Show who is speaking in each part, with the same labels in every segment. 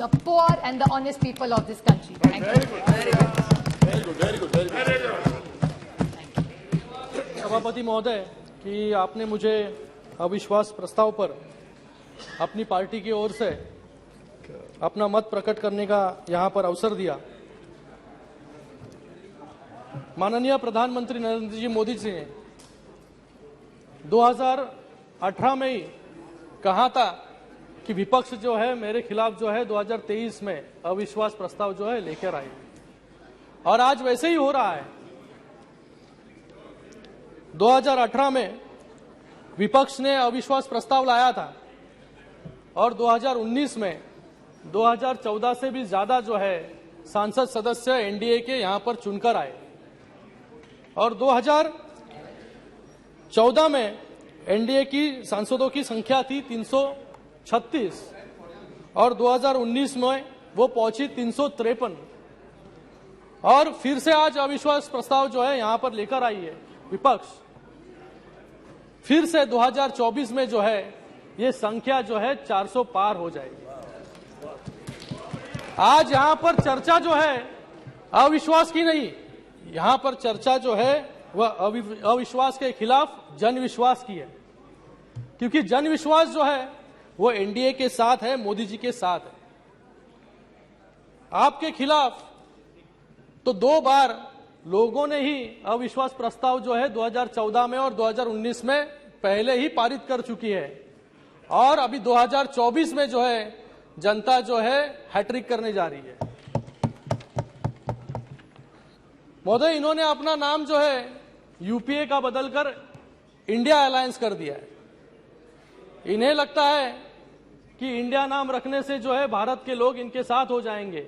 Speaker 1: the poor and the honest people of this country. Thank you.
Speaker 2: सभापति महोदय कि आपने मुझे अविश्वास प्रस्ताव पर अपनी पार्टी की ओर से अपना मत प्रकट करने का यहां पर अवसर दिया। माननीय प्रधानमंत्री नरेंद्र जी मोदी जी ने 2018 में ही कहा था कि विपक्ष जो है मेरे खिलाफ जो है 2023 में अविश्वास प्रस्ताव जो है लेकर आए, और आज वैसे ही हो रहा है। 2018 में विपक्ष ने अविश्वास प्रस्ताव लाया था और 2019 में 2014 से भी ज्यादा जो है सांसद सदस्य एनडीए के यहां पर चुनकर आए, और 2014 में एनडीए की सांसदों की संख्या थी 336 और 2019 में वो पहुंची 353, और फिर से आज अविश्वास प्रस्ताव जो है यहां पर लेकर आई है विपक्ष। फिर से 2024 में जो है ये संख्या जो है 400 पार हो जाएगी। आज यहां पर चर्चा जो है अविश्वास की नहीं, यहां पर चर्चा जो है वह अविश्वास के खिलाफ जनविश्वास की है, क्योंकि जनविश्वास जो है वो एनडीए के साथ है, मोदी जी के साथ है। आपके खिलाफ तो 2 बार लोगों ने ही अविश्वास प्रस्ताव जो है 2014 में और 2019 में पहले ही पारित कर चुकी है, और अभी 2024 में जो है जनता जो है हैट्रिक करने जा रही है। महोदय, इन्होंने अपना नाम जो है यूपीए का बदलकर इंडिया अलायंस कर दिया है। इन्हें लगता है कि इंडिया नाम रखने से जो है भारत के लोग इनके साथ हो जाएंगे,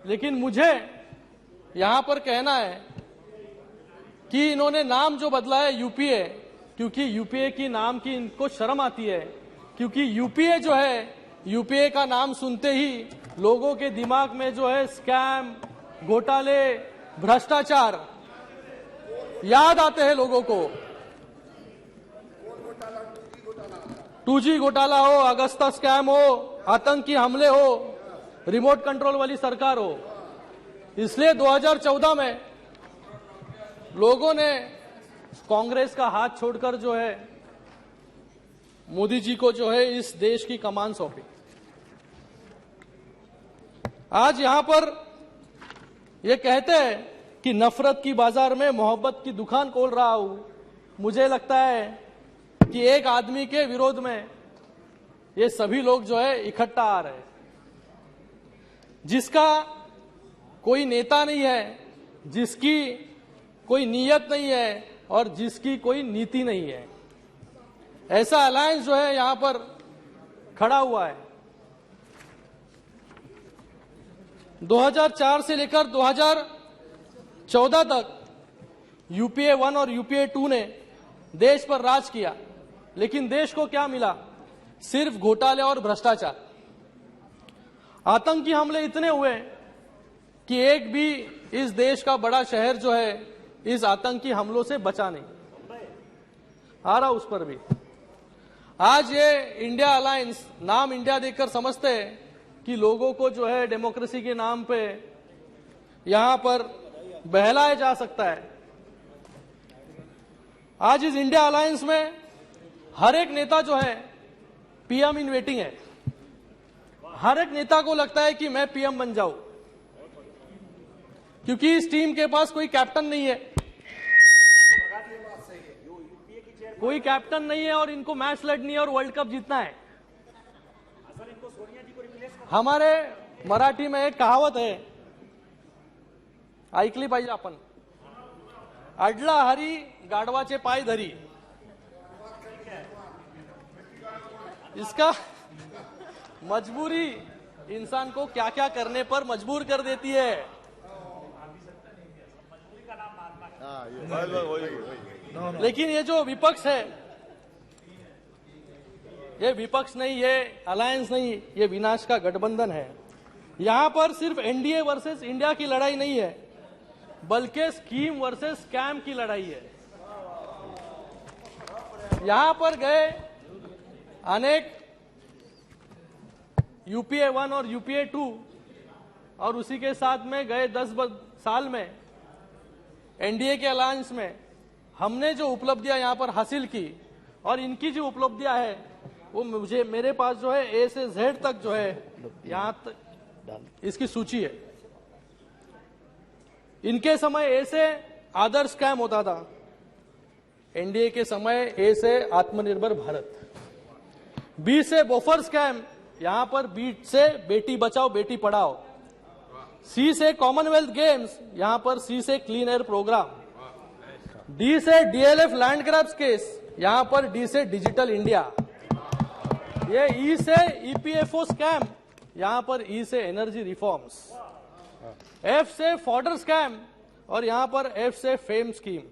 Speaker 2: लेकिन मुझे यहां पर कहना है कि इन्होंने नाम जो बदला है यूपीए, क्योंकि यूपीए की नाम की इनको शर्म आती है, क्योंकि यूपीए जो है, यूपीए का नाम सुनते ही लोगों के दिमाग में जो है स्कैम, घोटाले, भ्रष्टाचार याद आते हैं लोगों को। 2G घोटाला हो, अगस्ता स्कैम हो, आतंकी हमले हो, रिमोट कंट्रोल वाली सरकार हो। इसलिए 2014 में लोगों ने कांग्रेस का हाथ छोड़कर जो है मोदी जी को जो है इस देश की कमान सौंपी। आज यहां पर ये कहते हैं कि नफरत की बाजार में मोहब्बत की दुकान खोल रहा हूं। मुझे लगता है कि एक आदमी के विरोध में ये सभी लोग जो है इकट्ठा आ रहे हैं, जिसका कोई नेता नहीं है, जिसकी कोई नीयत नहीं है और जिसकी कोई नीति नहीं है। ऐसा अलायंस जो है यहां पर खड़ा हुआ है। 2004 से लेकर 2014 तक यूपीए 1 और यूपीए 2 ने देश पर राज किया, लेकिन देश को क्या मिला? सिर्फ घोटाले और भ्रष्टाचार। आतंकी हमले इतने हुए कि एक भी इस देश का बड़ा शहर जो है इस आतंकी हमलों से बचा नहीं। आ रहा उस पर भी। आज ये इंडिया अलायंस, नाम इंडिया देकर समझते हैं कि लोगों को जो है डेमोक्रेसी के नाम पे यहां पर बहलाया जा सकता है। आज इस इंडिया अलायंस में हर एक नेता जो है पीएम इन वेटिंग है। हर एक नेता को लगता है कि मैं पीएम बन जाऊं, क्योंकि इस टीम के पास कोई कैप्टन नहीं है, कोई कैप्टन नहीं है और इनको मैच लड़नी है और वर्ल्ड कप जीतना है। हमारे मराठी में एक कहावत है, ऐकली पाहिजे आपण, अडला हरी गाढवाचे पाय धरी। इसका मजबूरी इंसान को क्या क्या करने पर मजबूर कर देती है। लेकिन ये जो विपक्ष है, ये विपक्ष नहीं, ये अलायंस नहीं, ये विनाश का गठबंधन है। यहां पर सिर्फ एनडीए वर्सेस इंडिया की लड़ाई नहीं है, बल्कि स्कीम वर्सेस स्कैम की लड़ाई है। यहां पर गए अनेक यूपीए 1 और यूपीए 2 और उसी के साथ में गए 10 साल में एनडीए के अलायंस में हमने जो उपलब्धियां यहां पर हासिल की और इनकी जो उपलब्धियां है वो मुझे मेरे पास जो है ए से जेड तक जो है यहां तक इसकी सूची है। इनके समय ए से आदर्श स्कैम होता था, एनडीए के समय ए से आत्मनिर्भर भारत, बी से बोफर स्कैम, यहां पर बी से बेटी बचाओ बेटी पढ़ाओ, सी से कॉमनवेल्थ गेम्स, यहां पर सी से क्लीन एयर प्रोग्राम, डी से डीएलएफ लैंड ग्रैब्स केस, यहां पर डी से डिजिटल इंडिया, ये ई से ईपीएफओ स्कैम, यहां पर ई से एनर्जी रिफॉर्म्स, एफ से फॉर्डर स्कैम और यहां पर एफ से फेम स्कीम,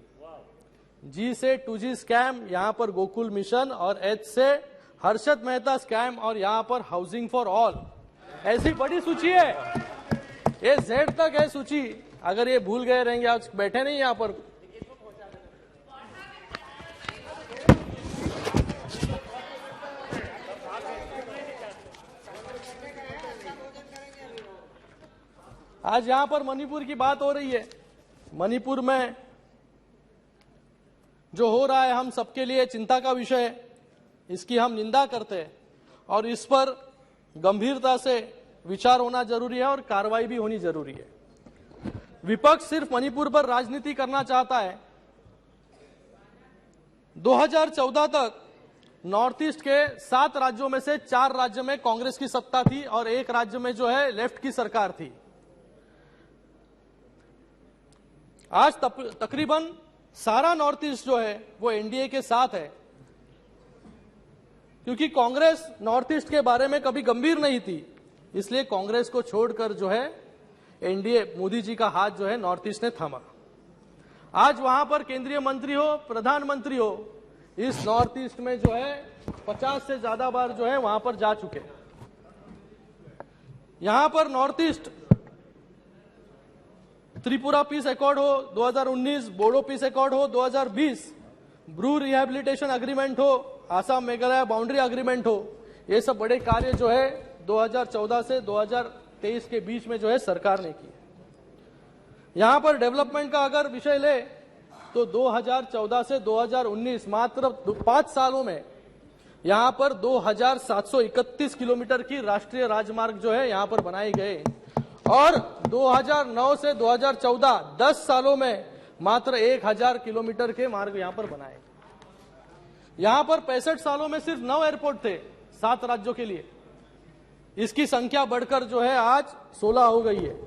Speaker 2: जी से 2G स्कैम, यहां पर गोकुल मिशन और एच से हर्षद मेहता स्कैम और यहां पर हाउसिंग फॉर ऑल। ऐसी बड़ी सूची है, ये जेड तक है सूची। अगर ये भूल गए रहेंगे, आज बैठे नहीं यहां पर। आज यहां पर मणिपुर की बात हो रही है। मणिपुर में जो हो रहा है हम सबके लिए चिंता का विषय है, इसकी हम निंदा करते हैं और इस पर गंभीरता से विचार होना जरूरी है और कार्रवाई भी होनी जरूरी है। विपक्ष सिर्फ मणिपुर पर राजनीति करना चाहता है। 2014 तक नॉर्थ ईस्ट के 7 राज्यों में से 4 राज्यों में कांग्रेस की सत्ता थी और 1 राज्य में जो है लेफ्ट की सरकार थी। आज तकरीबन सारा नॉर्थ ईस्ट जो है वो एनडीए के साथ है, क्योंकि कांग्रेस नॉर्थ ईस्ट के बारे में कभी गंभीर नहीं थी, इसलिए कांग्रेस को छोड़कर जो है एनडीए मोदी जी का हाथ जो है नॉर्थ ईस्ट ने थामा। आज वहां पर केंद्रीय मंत्री हो, प्रधानमंत्री हो, इस नॉर्थ ईस्ट में जो है 50 से ज्यादा बार जो है वहां पर जा चुके। यहां पर north east Tripura peace accord हो 2019, बोडो पीस अकॉर्ड हो 2020, ब्रू रिहेबिलिटेशन अग्रीमेंट हो, आसाम मेघालय बाउंड्री अग्रीमेंट हो, ये सब बड़े कार्य जो है 2014 से 2023 के बीच में जो है सरकार ने किए। यहां पर डेवलपमेंट का अगर विषय ले तो 2014 से 2019 मात्र 5 सालों में यहां पर 2731 किलोमीटर की राष्ट्रीय राजमार्ग जो है यहां पर बनाए गए और 2009 से 2014 10 सालों में मात्र 1000 किलोमीटर के मार्ग यहां पर बनाए। यहां पर 65 सालों में सिर्फ 9 एयरपोर्ट थे 7 राज्यों के लिए, इसकी संख्या बढ़कर जो है आज 16 हो गई है।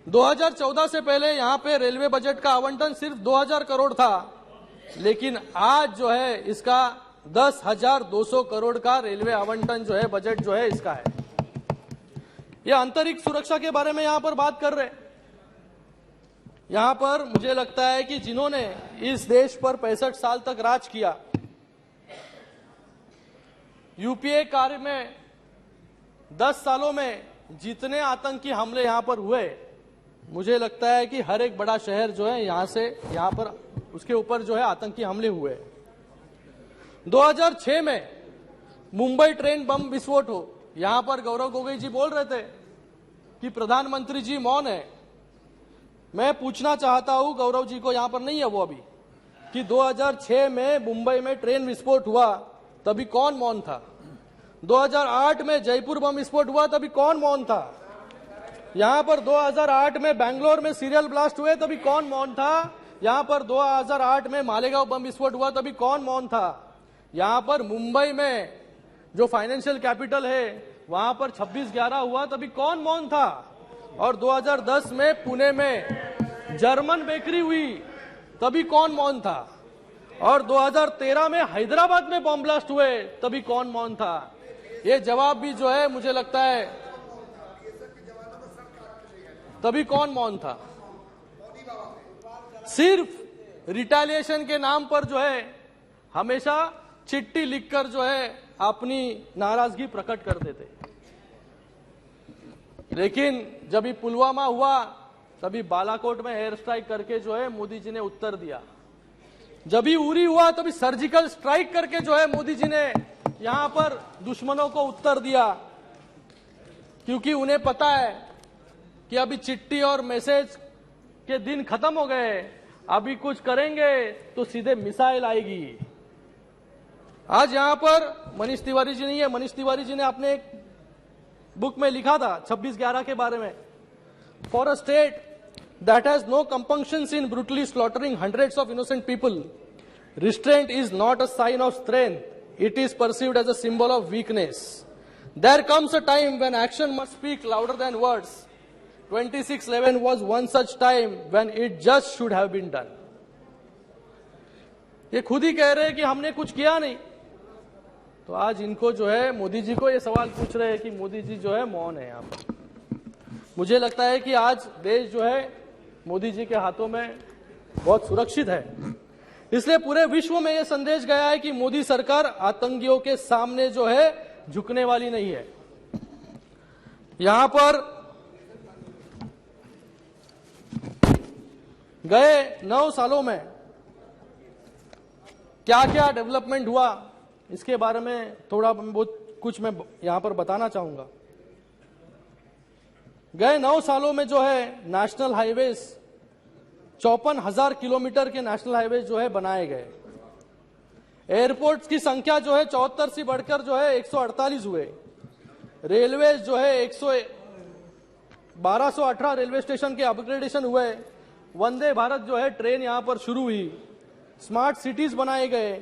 Speaker 2: 2014 से पहले यहां पे रेलवे बजट का आवंटन सिर्फ 2000 करोड़ था, लेकिन आज जो है इसका 10,200 करोड़ का रेलवे आवंटन जो है बजट जो है इसका है। ये अंतरिक्ष सुरक्षा के बारे में यहां पर बात कर रहे। यहां पर मुझे लगता है कि जिन्होंने इस देश पर 65 साल तक राज किया, यूपीए कार्य में 10 सालों में जितने आतंकी हमले यहां पर हुए, मुझे लगता है कि हर एक बड़ा शहर जो है यहां पर उसके ऊपर जो है आतंकी हमले हुए। 2006 में मुंबई ट्रेन बम विस्फोट हो, यहां पर गौरव गोगोई जी बोल रहे थे कि प्रधानमंत्री जी मौन है। मैं पूछना चाहता हूं गौरव जी को, यहां पर नहीं है वो अभी, कि 2006 में मुंबई में ट्रेन विस्फोट हुआ तभी कौन मौन था? 2008 में जयपुर बम विस्फोट हुआ तभी कौन मौन था? यहां पर 2008 में बेंगलोर में सीरियल ब्लास्ट हुए तभी कौन मौन था? यहां पर 2008 में मालेगांव बम विस्फोट हुआ तभी कौन मौन था? यहां पर मुंबई में जो फाइनेंशियल कैपिटल है वहां पर 26/11 हुआ तभी कौन मौन था? और 2010 में पुणे में जर्मन बेकरी हुई तभी कौन मौन था? और 2013 में हैदराबाद में बम ब्लास्ट हुए तभी कौन मौन था? ये जवाब भी जो है मुझे लगता है तभी कौन मौन था? सिर्फ रिटेलिएशन के नाम पर जो है हमेशा चिट्ठी लिखकर जो है अपनी नाराजगी प्रकट कर देते। लेकिन जब भी पुलवामा हुआ तभी बालाकोट में एयर स्ट्राइक करके जो है मोदी जी ने उत्तर दिया। जब भी उरी हुआ तभी सर्जिकल स्ट्राइक करके जो है मोदी जी ने यहां पर दुश्मनों को उत्तर दिया। क्योंकि उन्हें पता है कि अभी चिट्ठी और मैसेज के दिन खत्म हो गए, अभी कुछ करेंगे तो सीधे मिसाइल आएगी। आज यहां पर मनीष तिवारी जी नहीं है। मनीष तिवारी जी ने अपने एक बुक में लिखा था 26/11 के बारे में, for a state that has no compunctions in brutally slaughtering hundreds of innocent people, restraint is not a sign of strength, it is perceived as a symbol of weakness. There comes a time when action must speak louder than words. 26/11 was one such time when it just should have been done. ये खुद ही कह रहे हैं कि हमने कुछ किया नहीं, तो आज इनको जो है मोदी जी को ये सवाल पूछ रहे हैं कि मोदी जी जो है मौन है। यहाँ पर मुझे लगता है कि आज देश जो है मोदी जी के हाथों में बहुत सुरक्षित है, इसलिए पूरे विश्व में यह संदेश गया है कि मोदी सरकार आतंकियों के सामने जो है झुकने वाली नहीं है। यहां पर गए 9 सालों में क्या क्या डेवलपमेंट हुआ, इसके बारे में थोड़ा बहुत कुछ मैं यहां पर बताना चाहूंगा। गए 9 सालों में जो है नेशनल हाईवेज 54,000 किलोमीटर के नेशनल हाईवे जो है बनाए गए। एयरपोर्ट्स की संख्या जो है 74 से बढ़कर जो है 148 हुए। रेलवे जो है 1218 रेलवे स्टेशन के अपग्रेडेशन हुए। वंदे भारत जो है ट्रेन यहां पर शुरू हुई। स्मार्ट सिटीज बनाए गए।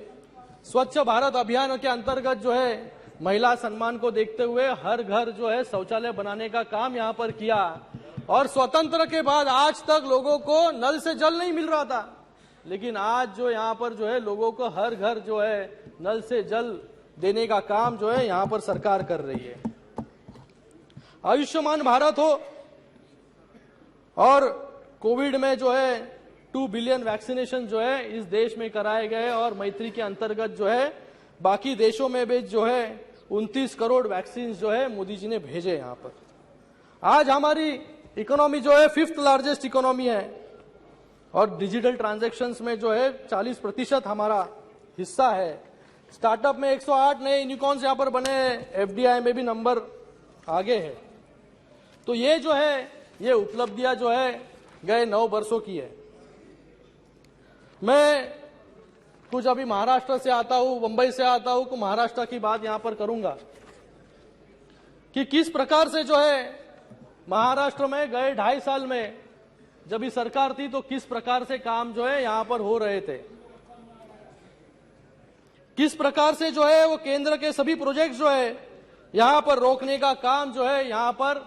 Speaker 2: स्वच्छ भारत अभियान के अंतर्गत जो है महिला सम्मान को देखते हुए हर घर जो है शौचालय बनाने का काम यहां पर किया। और स्वतंत्र के बाद आज तक लोगों को नल से जल नहीं मिल रहा था, लेकिन आज जो यहां पर जो है लोगों को हर घर जो है नल से जल देने का काम जो है यहां पर सरकार कर रही है। आयुष्मान भारत हो और कोविड में जो है 2 बिलियन वैक्सीनेशन जो है इस देश में कराए गए और मैत्री के अंतर्गत जो है बाकी देशों में भी जो है 29 करोड़ वैक्सीन जो है मोदी जी ने भेजे यहां पर। आज हमारी इकोनॉमी जो है 5th लार्जेस्ट इकोनॉमी है और डिजिटल ट्रांजैक्शंस में जो है 40% हमारा हिस्सा है। स्टार्टअप में 108 नए यूनिकॉर्न्स यहां पर बने हैं। एफडीआई में भी नंबर आगे है। तो ये जो है ये उपलब्धियां जो है गए 9 वर्षों की है। मैं कुछ अभी महाराष्ट्र से आता हूं, मुंबई से आता हूं, तो महाराष्ट्र की बात यहां पर करूंगा कि किस प्रकार से जो है महाराष्ट्र में गए 2.5 साल में जब ये सरकार थी तो किस प्रकार से काम जो है यहां पर हो रहे थे, किस प्रकार से जो है वो केंद्र के सभी प्रोजेक्ट जो है यहां पर रोकने का काम जो है यहां पर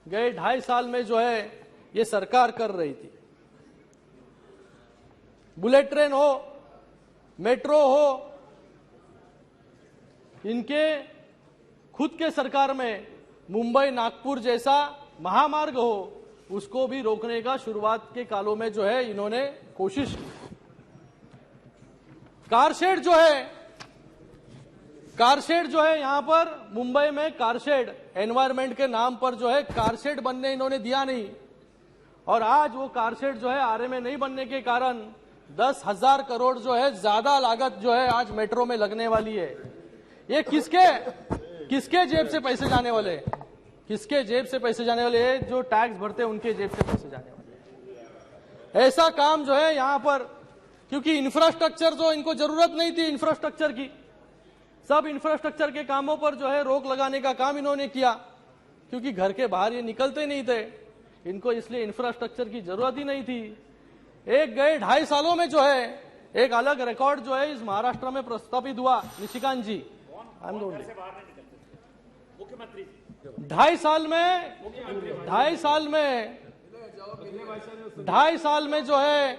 Speaker 2: गए 2.5 साल में जो है ये सरकार कर रही थी। बुलेट ट्रेन हो, मेट्रो हो, इनके खुद के सरकार में मुंबई नागपुर जैसा महामार्ग हो उसको भी रोकने का शुरुआत के कालों में जो है इन्होंने कोशिश की। कारशेड जो है यहां पर मुंबई में कारशेड एनवायरमेंट के नाम पर जो है कारशेड बनने इन्होंने दिया नहीं और आज वो कारशेड जो है आरए में नहीं बनने के कारण 10,000 करोड़ जो है ज्यादा लागत जो है आज मेट्रो में लगने वाली है। ये किसके जेब से पैसे जाने वाले हैं? किसके जेब से पैसे जाने वाले हैं? जो टैक्स भरते हैं उनके जेब से पैसे जाने वाले हैं। ऐसा काम जो है यहां पर, क्योंकि इंफ्रास्ट्रक्चर जो इनको जरूरत नहीं थी इंफ्रास्ट्रक्चर की, सब इंफ्रास्ट्रक्चर के कामों पर जो है रोक लगाने का काम इन्होंने किया क्योंकि घर के बाहर ये निकलते नहीं थे, इनको इसलिए इंफ्रास्ट्रक्चर की जरूरत ही नहीं थी। एक गए 2.5 सालों में जो है एक अलग रिकॉर्ड जो है इस महाराष्ट्र में प्रस्तापित हुआ। निशिकांत जी, मुख्यमंत्री 2.5 साल में जो है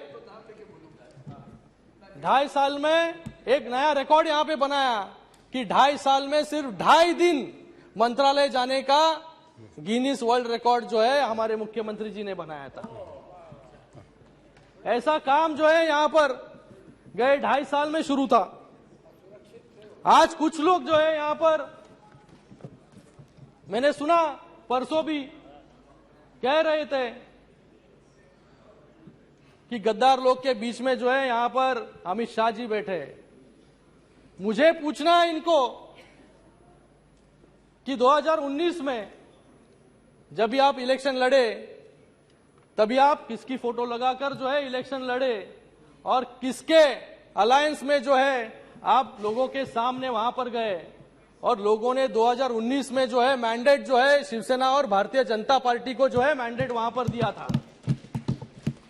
Speaker 2: 2.5 साल में एक नया रिकॉर्ड यहां पे बनाया कि 2.5 साल में सिर्फ 2.5 दिन मंत्रालय जाने का गिनीज वर्ल्ड रिकॉर्ड जो है हमारे मुख्यमंत्री जी ने बनाया था। ऐसा काम जो है यहां पर गए 2.5 साल में शुरू था। आज कुछ लोग जो है यहां पर, मैंने सुना परसों भी कह रहे थे कि गद्दार लोग के बीच में जो है यहां पर अमित शाह जी बैठे। मुझे पूछना है इनको कि 2019 में जब भी आप इलेक्शन लड़े तभी आप किसकी फोटो लगाकर जो है इलेक्शन लड़े और किसके अलायंस में जो है आप लोगों के सामने वहां पर गए और लोगों ने 2019 में जो है मैंडेट जो है शिवसेना और भारतीय जनता पार्टी को जो है मैंडेट वहां पर दिया था।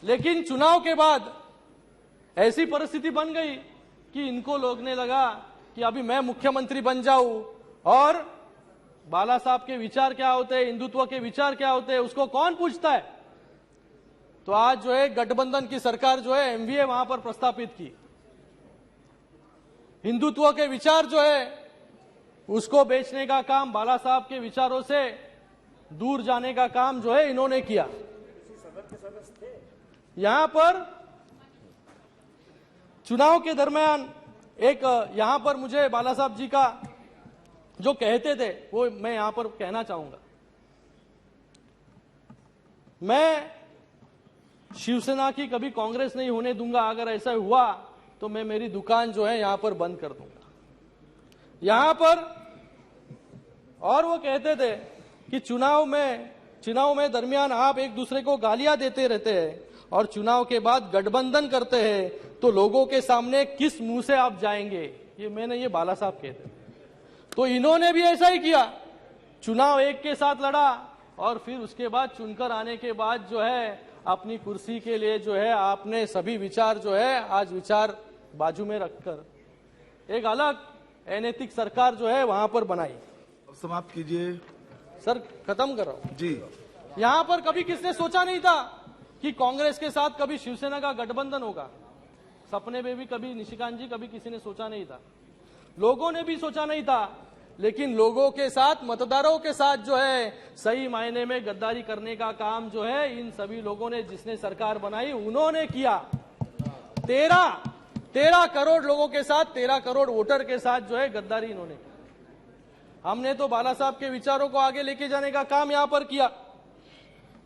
Speaker 2: लेकिन चुनाव के बाद ऐसी परिस्थिति बन गई कि इनको लोगने लगा कि अभी मैं मुख्यमंत्री बन जाऊं और बाला साहब के विचार क्या होते हैं, हिंदुत्व के विचार क्या होते हैं, उसको कौन पूछता है। तो आज जो है गठबंधन की सरकार जो है एमवीए वहां पर प्रस्तापित की। हिंदुत्व के विचार जो है उसको बेचने का काम, बाला साहब के विचारों से दूर जाने का काम जो है इन्होंने किया। यहां पर चुनाव के दरमियान एक यहां पर मुझे बाला साहब जी का जो कहते थे वो मैं यहां पर कहना चाहूंगा। मैं शिवसेना की कभी कांग्रेस नहीं होने दूंगा, अगर ऐसा हुआ तो मैं मेरी दुकान जो है यहां पर बंद कर दूंगा। यहां पर और वो कहते थे कि चुनाव में दरमियान आप एक दूसरे को गालियां देते रहते हैं और चुनाव के बाद गठबंधन करते हैं तो लोगों के सामने किस मुंह से आप जाएंगे। ये बाला साहब कहते थे। तो इन्होंने भी ऐसा ही किया, चुनाव एक के साथ लड़ा और फिर उसके बाद चुनकर आने के बाद जो है अपनी कुर्सी के लिए जो है आपने सभी विचार जो है आज विचार बाजू में रखकर एक अलग अनैतिक सरकार जो है वहां पर बनाई।
Speaker 3: समाप्त कीजिए
Speaker 2: सर, खत्म कर रहा हूं
Speaker 3: जी।
Speaker 2: यहां पर कभी किसने सोचा नहीं था कि कांग्रेस के साथ कभी शिवसेना का गठबंधन होगा। सपने में भी कभी निशिकांत जी कभी किसी ने सोचा नहीं था, लोगों ने भी सोचा नहीं था। लेकिन लोगों के साथ, मतदारों के साथ जो है सही मायने में गद्दारी करने का काम जो है इन सभी लोगों ने, जिसने सरकार बनाई उन्होंने किया। 13 करोड़ लोगों के साथ, 13 करोड़ वोटर के साथ जो है गद्दारी इन्होंने की। हमने तो बाला साहब के विचारों को आगे लेके जाने का काम यहां पर किया।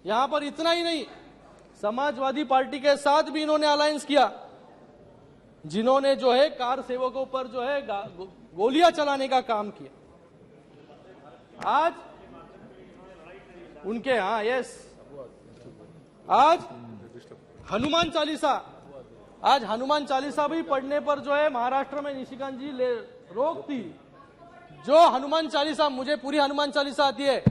Speaker 2: यहां पर इतना ही नहीं, समाजवादी पार्टी के साथ भी इन्होंने अलायंस किया, जिन्होंने जो है कार सेवकों पर जो है गोलियां चलाने का काम किया। आज उनके आज हनुमान चालीसा भी पढ़ने पर जो है महाराष्ट्र में निशिकांत जी रोक थी। जो हनुमान चालीसा, मुझे पूरी हनुमान चालीसा आती है।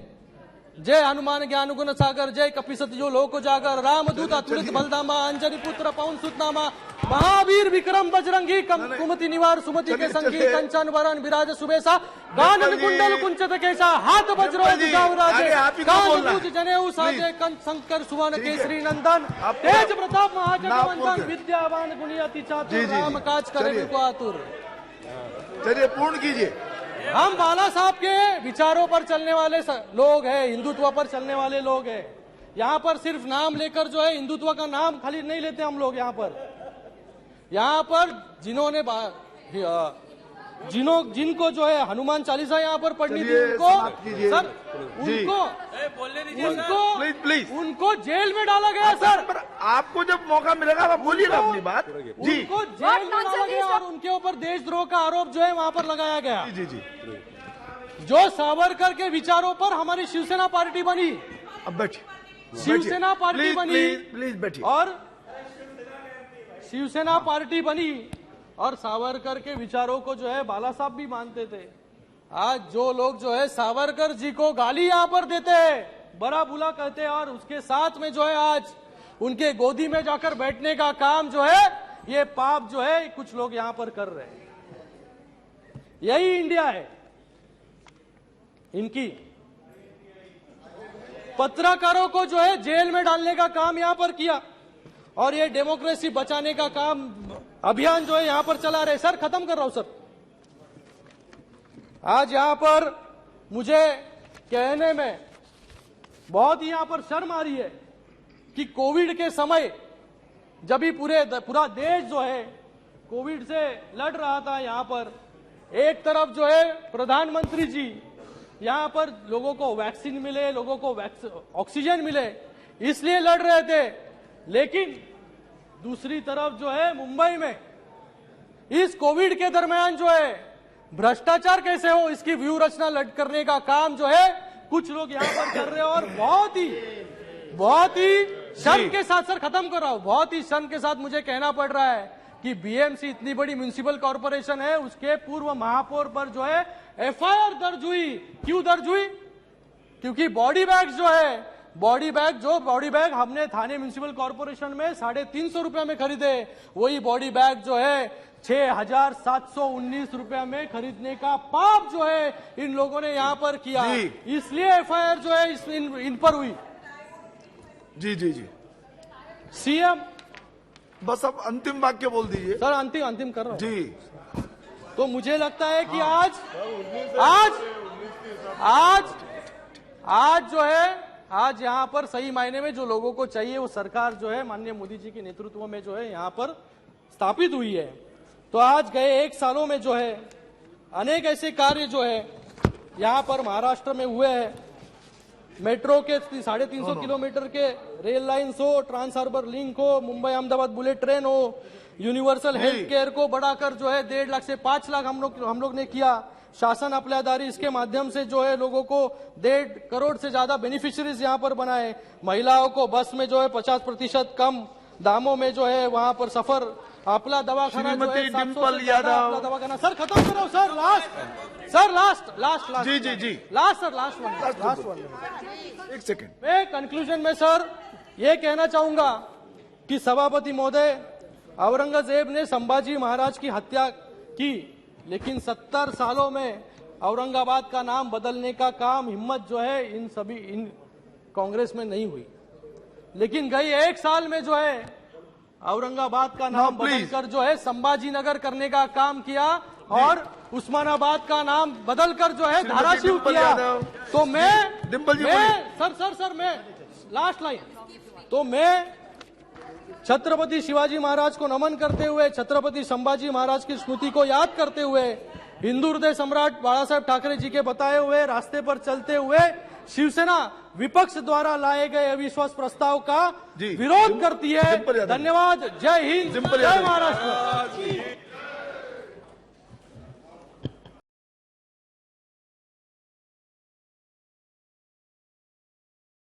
Speaker 2: जय हनुमान ज्ञान गुण सागर, जय कपिसति जो लोक जागर, रामदूत अतुलित बलधामा, अंजनी पुत्र पवन सुतनामा, महावीर विक्रम बजरंगी, कुमति निवार सुमति के संगी, कंचन वरण विराज सुबेसा, कानन कुंडल कुंचत केसा, हाथ वज्रो राजे, कान पूज जनेऊ साजे, कंठ शंकर सुवन केसरी नंदन, तेज प्रताप महाजगवंदन, विद्यावान गुणी अति चातुर, राम काज करे बिल्कुल आतुर।
Speaker 3: चलिए पूर्ण कीजिए।
Speaker 2: हम बाला साहब के विचारों पर चलने वाले लोग हैं, हिंदुत्व पर चलने वाले लोग हैं। यहाँ पर सिर्फ नाम लेकर जो है हिंदुत्व का नाम खाली नहीं लेते हम लोग। यहाँ पर जिनको जो है हनुमान चालीसा यहाँ पर पढ़नी थी उनको जेल में डाला गया। सर,
Speaker 3: आपको जब मौका मिलेगा आप बोलिएगा अपनी बात जी।
Speaker 2: उनको जेल में डाला गया और उनके ऊपर देशद्रोह का आरोप जो है वहां पर लगाया गया।
Speaker 3: जी जी।
Speaker 2: जो सावरकर के विचारों पर हमारी शिवसेना पार्टी बनी।
Speaker 3: अब बैठिए।
Speaker 2: शिवसेना पार्टी बनी,
Speaker 3: प्लीज बैठिए।
Speaker 2: और शिवसेना पार्टी बनी और सावरकर के विचारों को जो है बाला साहब भी मानते थे। आज जो लोग जो है सावरकर जी को गाली यहां पर देते हैं, बड़ा बुला कहते हैं और उसके साथ में जो है आज उनके गोदी में जाकर बैठने का काम जो है, ये पाप जो है कुछ लोग यहां पर कर रहे हैं। यही इंडिया है इनकी। पत्रकारों को जो है जेल में डालने का काम यहां पर किया और ये डेमोक्रेसी बचाने का काम अभियान जो है यहां पर चला रहे। सर, खत्म कर रहा हूं। सर, आज यहां पर मुझे कहने में बहुत ही यहां पर शर्म आ रही है कि कोविड के समय जब भी पूरा देश जो है कोविड से लड़ रहा था, यहां पर एक तरफ जो है प्रधानमंत्री जी यहां पर लोगों को वैक्सीन मिले, लोगों को ऑक्सीजन मिले, इसलिए लड़ रहे थे। लेकिन दूसरी तरफ जो है मुंबई में इस कोविड के दरमियान जो है भ्रष्टाचार कैसे हो इसकी व्यूह रचना करने का काम जो है कुछ लोग यहाँ पर कर रहे हैं और बहुत ही शर्म के साथ, सर खत्म कर रहा हूं, बहुत ही शर्म के साथ मुझे कहना पड़ रहा है कि बीएमसी इतनी बड़ी म्युनिसिपल कॉर्पोरेशन है, उसके पूर्व महापौर पर जो है एफआईआर दर्ज हुई। क्यों दर्ज हुई? क्योंकि बॉडी बैग हमने थाने म्युनिसिपल कॉर्पोरेशन में 350 रुपए में खरीदे, वही बॉडी बैग जो है 6,719 रुपए में खरीदने का पाप जो है इन लोगों ने यहाँ पर किया, इसलिए एफआईआर जो है इन पर हुई।
Speaker 3: जी जी जी,
Speaker 2: सीएम,
Speaker 3: बस अब अंतिम वाक्य बोल दीजिए।
Speaker 2: सर अंतिम कर रहा हूं
Speaker 3: जी,
Speaker 2: तो मुझे लगता है कि आज यहाँ पर सही मायने में जो लोगों को चाहिए वो सरकार जो है माननीय मोदी जी के नेतृत्व में जो है यहाँ पर स्थापित हुई है। तो आज गए 1 सालों में जो है अनेक ऐसे कार्य जो है यहाँ पर महाराष्ट्र में हुए हैं। मेट्रो के 350 किलोमीटर के रेल लाइन्स हो, ट्रांस हार्बर लिंक हो, मुंबई अहमदाबाद बुलेट ट्रेन हो, यूनिवर्सल हेल्थ केयर को बढ़ाकर जो है 1.5 लाख से 5 लाख हम लोग ने किया। शासन अपलादारी, इसके माध्यम से जो है लोगों को 1.5 करोड़ से ज्यादा बेनिफिशियरीज यहाँ पर बनाए। महिलाओं को बस में जो है 50% कम दामों में जो है वहां पर सफर। अपना दवाखाना जो है 700 से ज्यादा अपना दवाखाना। सर खत्म कर रहा हूं सर, लास्ट
Speaker 3: जी
Speaker 2: लास्ट वन।
Speaker 3: 1 सेकेंड।
Speaker 2: मैं कंक्लूजन में सर ये कहना चाहूंगा कि सभापति महोदय, औरंगजेब ने संभाजी महाराज की हत्या की, लेकिन 70 सालों में औरंगाबाद का नाम बदलने का काम हिम्मत जो है इन कांग्रेस में नहीं हुई। लेकिन गई 1 साल में जो है औरंगाबाद का नाम बदलकर जो है संभाजी नगर करने का काम किया और उस्मानाबाद का नाम बदलकर जो है धाराशिव किया। तो मैं लास्ट लाइन, तो मैं छत्रपति शिवाजी महाराज को नमन करते हुए, छत्रपति संभाजी महाराज की स्मृति को याद करते हुए, हिंदू हृदय सम्राट बाला साहेब ठाकरे जी के बताए हुए रास्ते पर चलते हुए शिवसेना विपक्ष द्वारा लाए गए अविश्वास प्रस्ताव का विरोध करती है। धन्यवाद। जय हिंद, जय महाराष्ट्र।